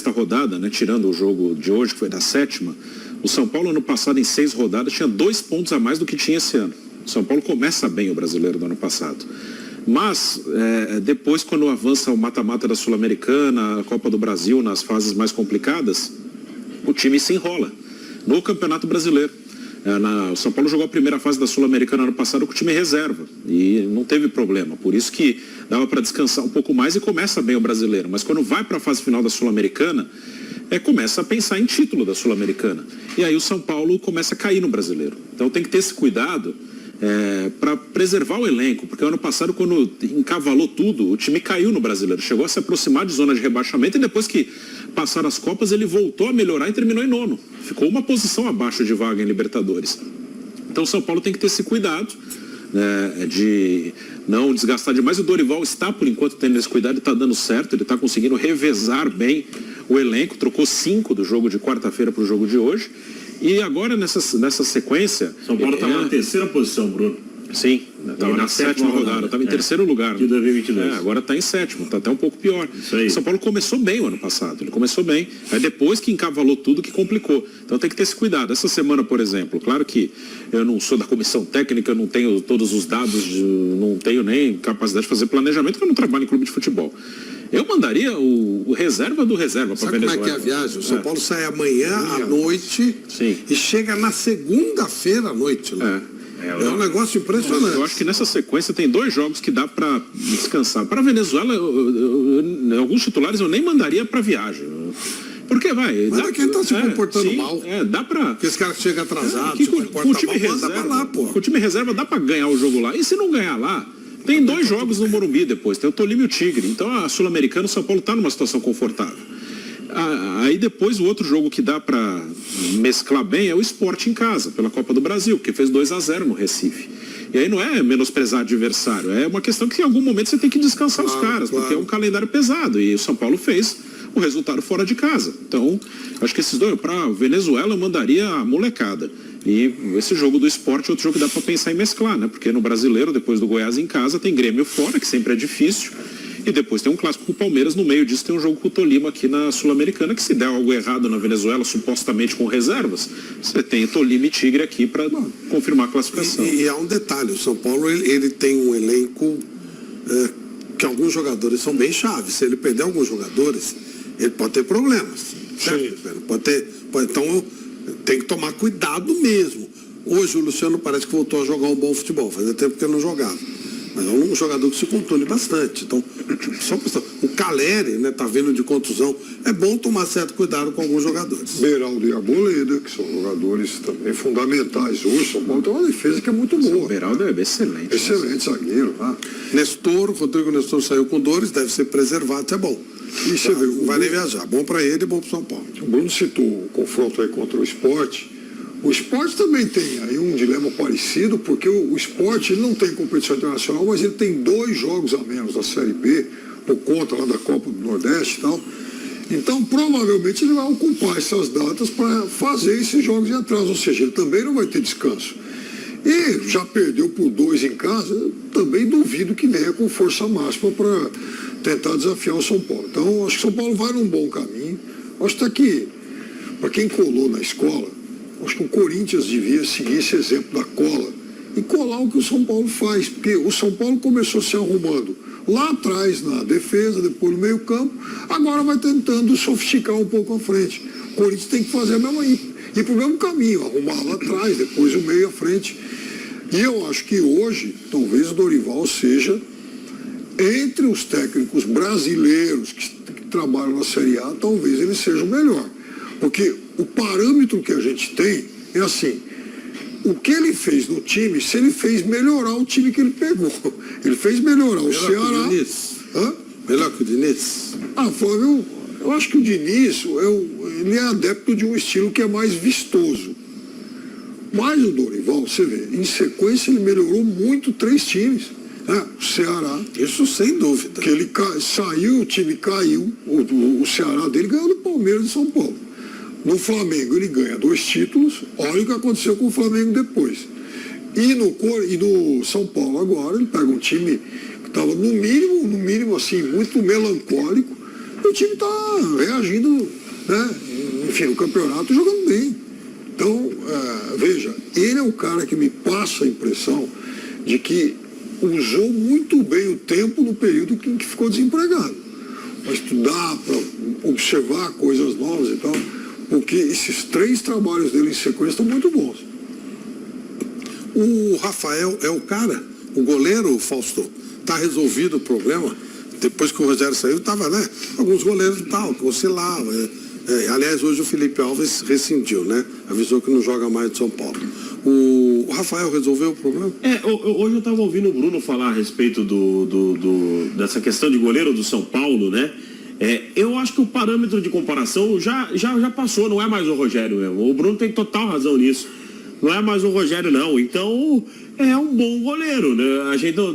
nesta rodada, né, tirando o jogo de hoje, que foi da 7ª, o São Paulo ano passado em 6 rodadas tinha 2 pontos a mais do que tinha esse ano. O São Paulo começa bem o Brasileiro do ano passado. Mas depois, quando avança o mata-mata da Sul-Americana, a Copa do Brasil, nas fases mais complicadas, o time se enrola no Campeonato Brasileiro. O São Paulo jogou a primeira fase da Sul-Americana ano passado com o time reserva e não teve problema. Por isso que dava para descansar um pouco mais e começa bem o Brasileiro. Mas quando vai para a fase final da Sul-Americana, começa a pensar em título da Sul-Americana. E aí o São Paulo começa a cair no Brasileiro. Então tem que ter esse cuidado para preservar o elenco, porque ano passado, quando encavalou tudo, o time caiu no Brasileiro, chegou a se aproximar de zona de rebaixamento e depois que passaram as Copas, ele voltou a melhorar e terminou em 9º. Ficou uma posição abaixo de vaga em Libertadores. Então o São Paulo tem que ter esse cuidado, de não desgastar demais. O Dorival está, por enquanto, tendo esse cuidado e está dando certo, ele está conseguindo revezar bem o elenco, trocou 5 do jogo de quarta-feira para o jogo de hoje. E agora, nessa sequência... São Paulo está na 3ª posição, Bruno. Sim, estava na 7ª rodada, estava em 3º lugar. De 2022. Agora está em 7º, está até um pouco pior. Isso aí. O São Paulo começou bem o ano passado, ele começou bem. Aí depois que encavalou tudo, que complicou. Então tem que ter esse cuidado. Essa semana, por exemplo, claro que eu não sou da comissão técnica, eu não tenho todos os dados, não tenho nem capacidade de fazer planejamento, porque eu não trabalho em clube de futebol. Eu mandaria o reserva do reserva para Venezuela. Sabe como é que é a viagem? O São Paulo sai amanhã à noite e chega na segunda-feira à noite. Né? É um negócio impressionante. Eu acho que nessa sequência tem 2 jogos que dá para descansar. Para a Venezuela, alguns titulares eu nem mandaria para viagem. Porque Manda quem está se comportando mal. Dá para... Porque esse cara que chega atrasado, se comporta mal, manda para lá, pô. Com o time reserva dá para ganhar o jogo lá. E se não ganhar lá, tem 2 jogos no Morumbi depois. Tem o Tolima e o Tigre. Então a Sul-Americana, o São Paulo está numa situação confortável. Aí depois o outro jogo que dá para mesclar bem é o Sport em casa, pela Copa do Brasil, que fez 2-0 no Recife. E aí não é menosprezar adversário, é uma questão que em algum momento você tem que descansar os caras, porque é um calendário pesado. E o São Paulo fez o resultado fora de casa. Então, acho que esses 2, para Venezuela, eu mandaria a molecada. E esse jogo do Sport é outro jogo que dá para pensar em mesclar, né? Porque no Brasileiro, depois do Goiás em casa, tem Grêmio fora, que sempre é difícil. E depois tem um clássico com o Palmeiras, no meio disso tem um jogo com o Tolima aqui na Sul-Americana, que se der algo errado na Venezuela, supostamente com reservas, você tem Tolima e Tigre aqui para confirmar a classificação. E há um detalhe, o São Paulo ele tem um elenco que alguns jogadores são bem chaves. Se ele perder alguns jogadores, ele pode ter problemas. Então tem que tomar cuidado mesmo. Hoje o Luciano parece que voltou a jogar um bom futebol, fazia tempo que ele não jogava. Mas é um jogador que se controle bastante. Então, só o Caleri, né, tá vindo de contusão. É bom tomar certo cuidado com alguns jogadores. Beraldo e Arboleda, que são jogadores também fundamentais. Hoje, São Paulo tem uma defesa que é muito boa. O Beraldo é excelente. Excelente zagueiro. Rodrigo Nestor saiu com dores, deve ser preservado, isso é bom. E você vê, não vai nem viajar. Bom para ele e bom para São Paulo. O Bruno citou o confronto aí contra o Sport. O Sport também tem aí um dilema parecido, porque o Sport ele não tem competição internacional, mas ele tem 2 jogos a menos da Série B, por conta lá da Copa do Nordeste e tal. Então, provavelmente, ele vai ocupar essas datas para fazer esses jogos de atraso, ou seja, ele também não vai ter descanso. E já perdeu por 2 em casa, também duvido que venha com força máxima para tentar desafiar o São Paulo. Então, acho que o São Paulo vai num bom caminho. Acho que aqui, para quem colou na escola, acho que o Corinthians devia seguir esse exemplo da cola e colar o que o São Paulo faz, porque o São Paulo começou se arrumando lá atrás na defesa, depois no meio campo, agora vai tentando sofisticar um pouco à frente. O Corinthians tem que fazer a mesma ir para o mesmo caminho, arrumar lá atrás, depois o meio à frente. E eu acho que hoje, talvez o Dorival seja, entre os técnicos brasileiros que trabalham na Série A, talvez ele seja o melhor. Porque o parâmetro que a gente tem é assim, o que ele fez no time, se ele fez melhorar o time que ele pegou. Ele fez melhorar o Ceará. Melhor que o Diniz? Flávio, eu acho que o Diniz, ele é adepto de um estilo que é mais vistoso. Mas o Dorival, você vê, em sequência ele melhorou muito 3 times. O Ceará. Isso sem dúvida. Que ele saiu, o time caiu, o Ceará dele ganhou do Palmeiras e São Paulo. No Flamengo ele ganha 2 títulos, olha o que aconteceu com o Flamengo depois. E no São Paulo agora, ele pega um time que estava no mínimo assim, muito melancólico, o time está reagindo, né? Enfim, no campeonato jogando bem. Então, veja, ele é um cara que me passa a impressão de que usou muito bem o tempo no período em que ficou desempregado. Para estudar, para observar coisas novas e tal, porque esses 3 trabalhos dele em sequência estão muito bons. O Rafael é o cara, o goleiro, Fausto, está resolvido o problema. Depois que o Rogério saiu, estava, né? Alguns goleiros e tal, que oscilavam. Aliás, hoje o Felipe Alves rescindiu, né? Avisou que não joga mais de São Paulo. O Rafael resolveu o problema? Hoje eu estava ouvindo o Bruno falar a respeito dessa questão de goleiro do São Paulo, né? Eu acho que o parâmetro de comparação já passou, não é mais o Rogério mesmo. O Bruno tem total razão nisso. Não é mais o Rogério, não. Então, é um bom goleiro, né? A gente não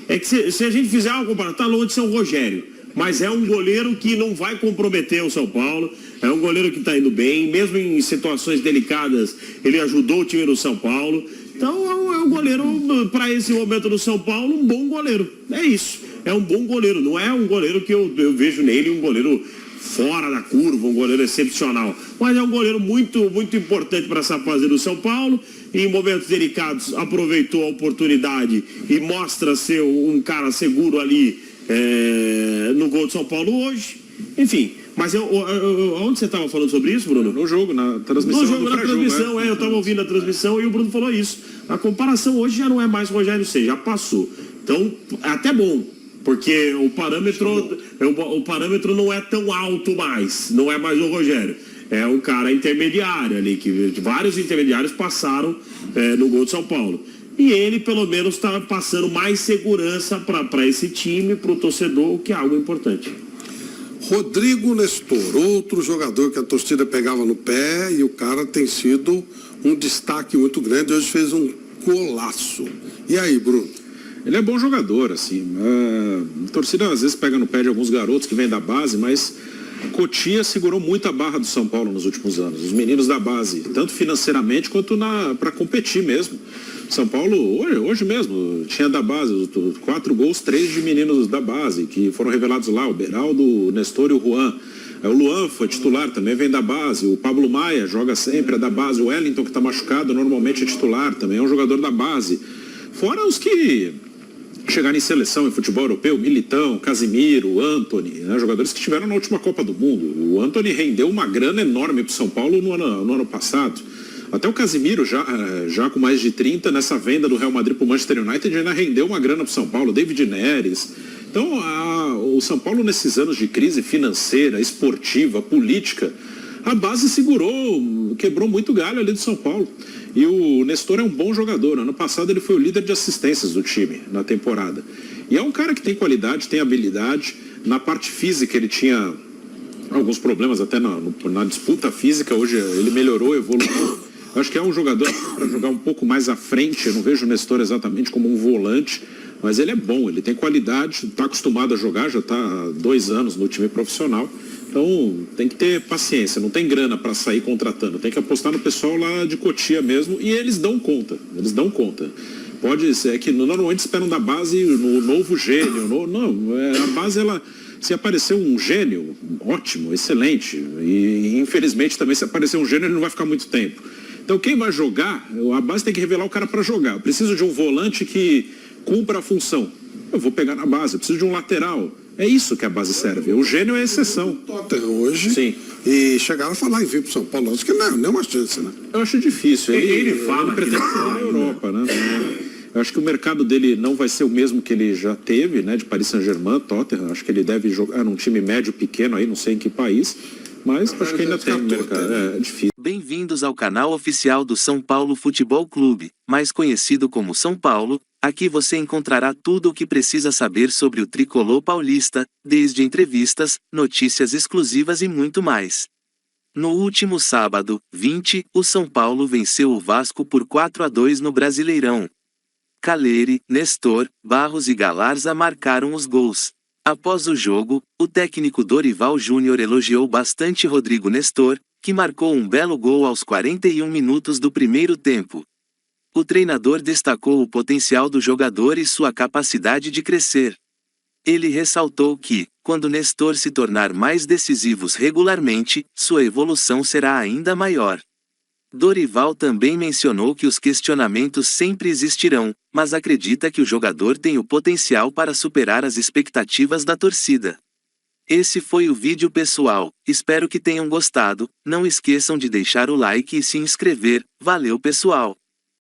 é que se a gente fizer uma comparação, tá longe de ser o Rogério. Mas é um goleiro que não vai comprometer o São Paulo. É um goleiro que está indo bem. Mesmo em situações delicadas, ele ajudou o time do São Paulo. Então, é um goleiro, para esse momento do São Paulo, um bom goleiro. É isso. É um bom goleiro. Não é um goleiro que eu vejo nele um goleiro fora da curva, um goleiro excepcional. Mas é um goleiro muito, muito importante para essa fase do São Paulo. E em momentos delicados, aproveitou a oportunidade e mostra ser um cara seguro ali no gol de São Paulo hoje. Enfim, mas onde você estava falando sobre isso, Bruno? No jogo, na transmissão. No jogo, na transmissão, eu estava ouvindo a transmissão e o Bruno falou isso. A comparação hoje já não é mais Rogério Ceni, já passou. Então, é até bom, porque o parâmetro não é tão alto mais, não é mais o Rogério. É um cara intermediário ali, que vários intermediários passaram no gol de São Paulo. E ele, pelo menos, está passando mais segurança para esse time, para o torcedor, o que é algo importante. Rodrigo Nestor, outro jogador que a torcida pegava no pé e o cara tem sido um destaque muito grande. Hoje fez um golaço. E aí, Bruno? Ele é bom jogador, assim. A torcida às vezes pega no pé de alguns garotos que vêm da base, mas Cotia segurou muito a barra do São Paulo nos últimos anos. Os meninos da base, tanto financeiramente quanto para competir mesmo. São Paulo, hoje mesmo, tinha da base 4 gols, 3 de meninos da base, que foram revelados lá, o Beraldo, o Nestor e o Juan. O Luan foi titular, também vem da base. O Pablo Maia joga sempre, é da base. O Wellington, que está machucado, normalmente é titular, também é um jogador da base. Fora os que chegaram em seleção em futebol europeu, Militão, Casimiro, Antony, né, jogadores que estiveram na última Copa do Mundo. O Antony rendeu uma grana enorme para o São Paulo no ano passado. Até o Casimiro, já com mais de 30, nessa venda do Real Madrid para o Manchester United, ainda rendeu uma grana para o São Paulo. David Neres. Então, o São Paulo, nesses anos de crise financeira, esportiva, política, a base segurou, quebrou muito galho ali do São Paulo. E o Nestor é um bom jogador. Ano passado ele foi o líder de assistências do time na temporada. E é um cara que tem qualidade, tem habilidade. Na parte física ele tinha alguns problemas até na disputa física. Hoje ele melhorou, evoluiu. Eu acho que é um jogador para jogar um pouco mais à frente. Eu não vejo o Nestor exatamente como um volante, mas ele é bom, ele tem qualidade, está acostumado a jogar, já está há 2 anos no time profissional. Então tem que ter paciência, não tem grana para sair contratando, tem que apostar no pessoal lá de Cotia mesmo, e eles dão conta. Pode ser que normalmente esperam da base no novo gênio, a base se aparecer um gênio, ótimo, excelente, e infelizmente também se aparecer um gênio ele não vai ficar muito tempo. Então quem vai jogar, a base tem que revelar o cara para jogar. Eu preciso de um volante que cumpra a função. Eu vou pegar na base, eu preciso de um lateral. É isso que a base serve. O gênio é a exceção. Tottenham hoje. Sim. E chegaram a falar em vir para o São Paulo. Acho que não é uma chance, né? Eu acho difícil. Ele fala pretende na Europa, né? Eu acho que o mercado dele não vai ser o mesmo que ele já teve, né? De Paris Saint-Germain, Tottenham. Acho que ele deve jogar num time médio pequeno aí, não sei em que país. Mas acho que ainda tem mercado. É difícil. Bem-vindos ao canal oficial do São Paulo Futebol Clube, mais conhecido como São Paulo. Aqui você encontrará tudo o que precisa saber sobre o tricolor paulista, desde entrevistas, notícias exclusivas e muito mais. No último sábado, 20, o São Paulo venceu o Vasco por 4-2 no Brasileirão. Caleri, Nestor, Barros e Galarza marcaram os gols. Após o jogo, o técnico Dorival Júnior elogiou bastante Rodrigo Nestor, que marcou um belo gol aos 41 minutos do primeiro tempo. O treinador destacou o potencial do jogador e sua capacidade de crescer. Ele ressaltou que, quando Nestor se tornar mais decisivos regularmente, sua evolução será ainda maior. Dorival também mencionou que os questionamentos sempre existirão, mas acredita que o jogador tem o potencial para superar as expectativas da torcida. Esse foi o vídeo pessoal, espero que tenham gostado, não esqueçam de deixar o like e se inscrever, valeu pessoal!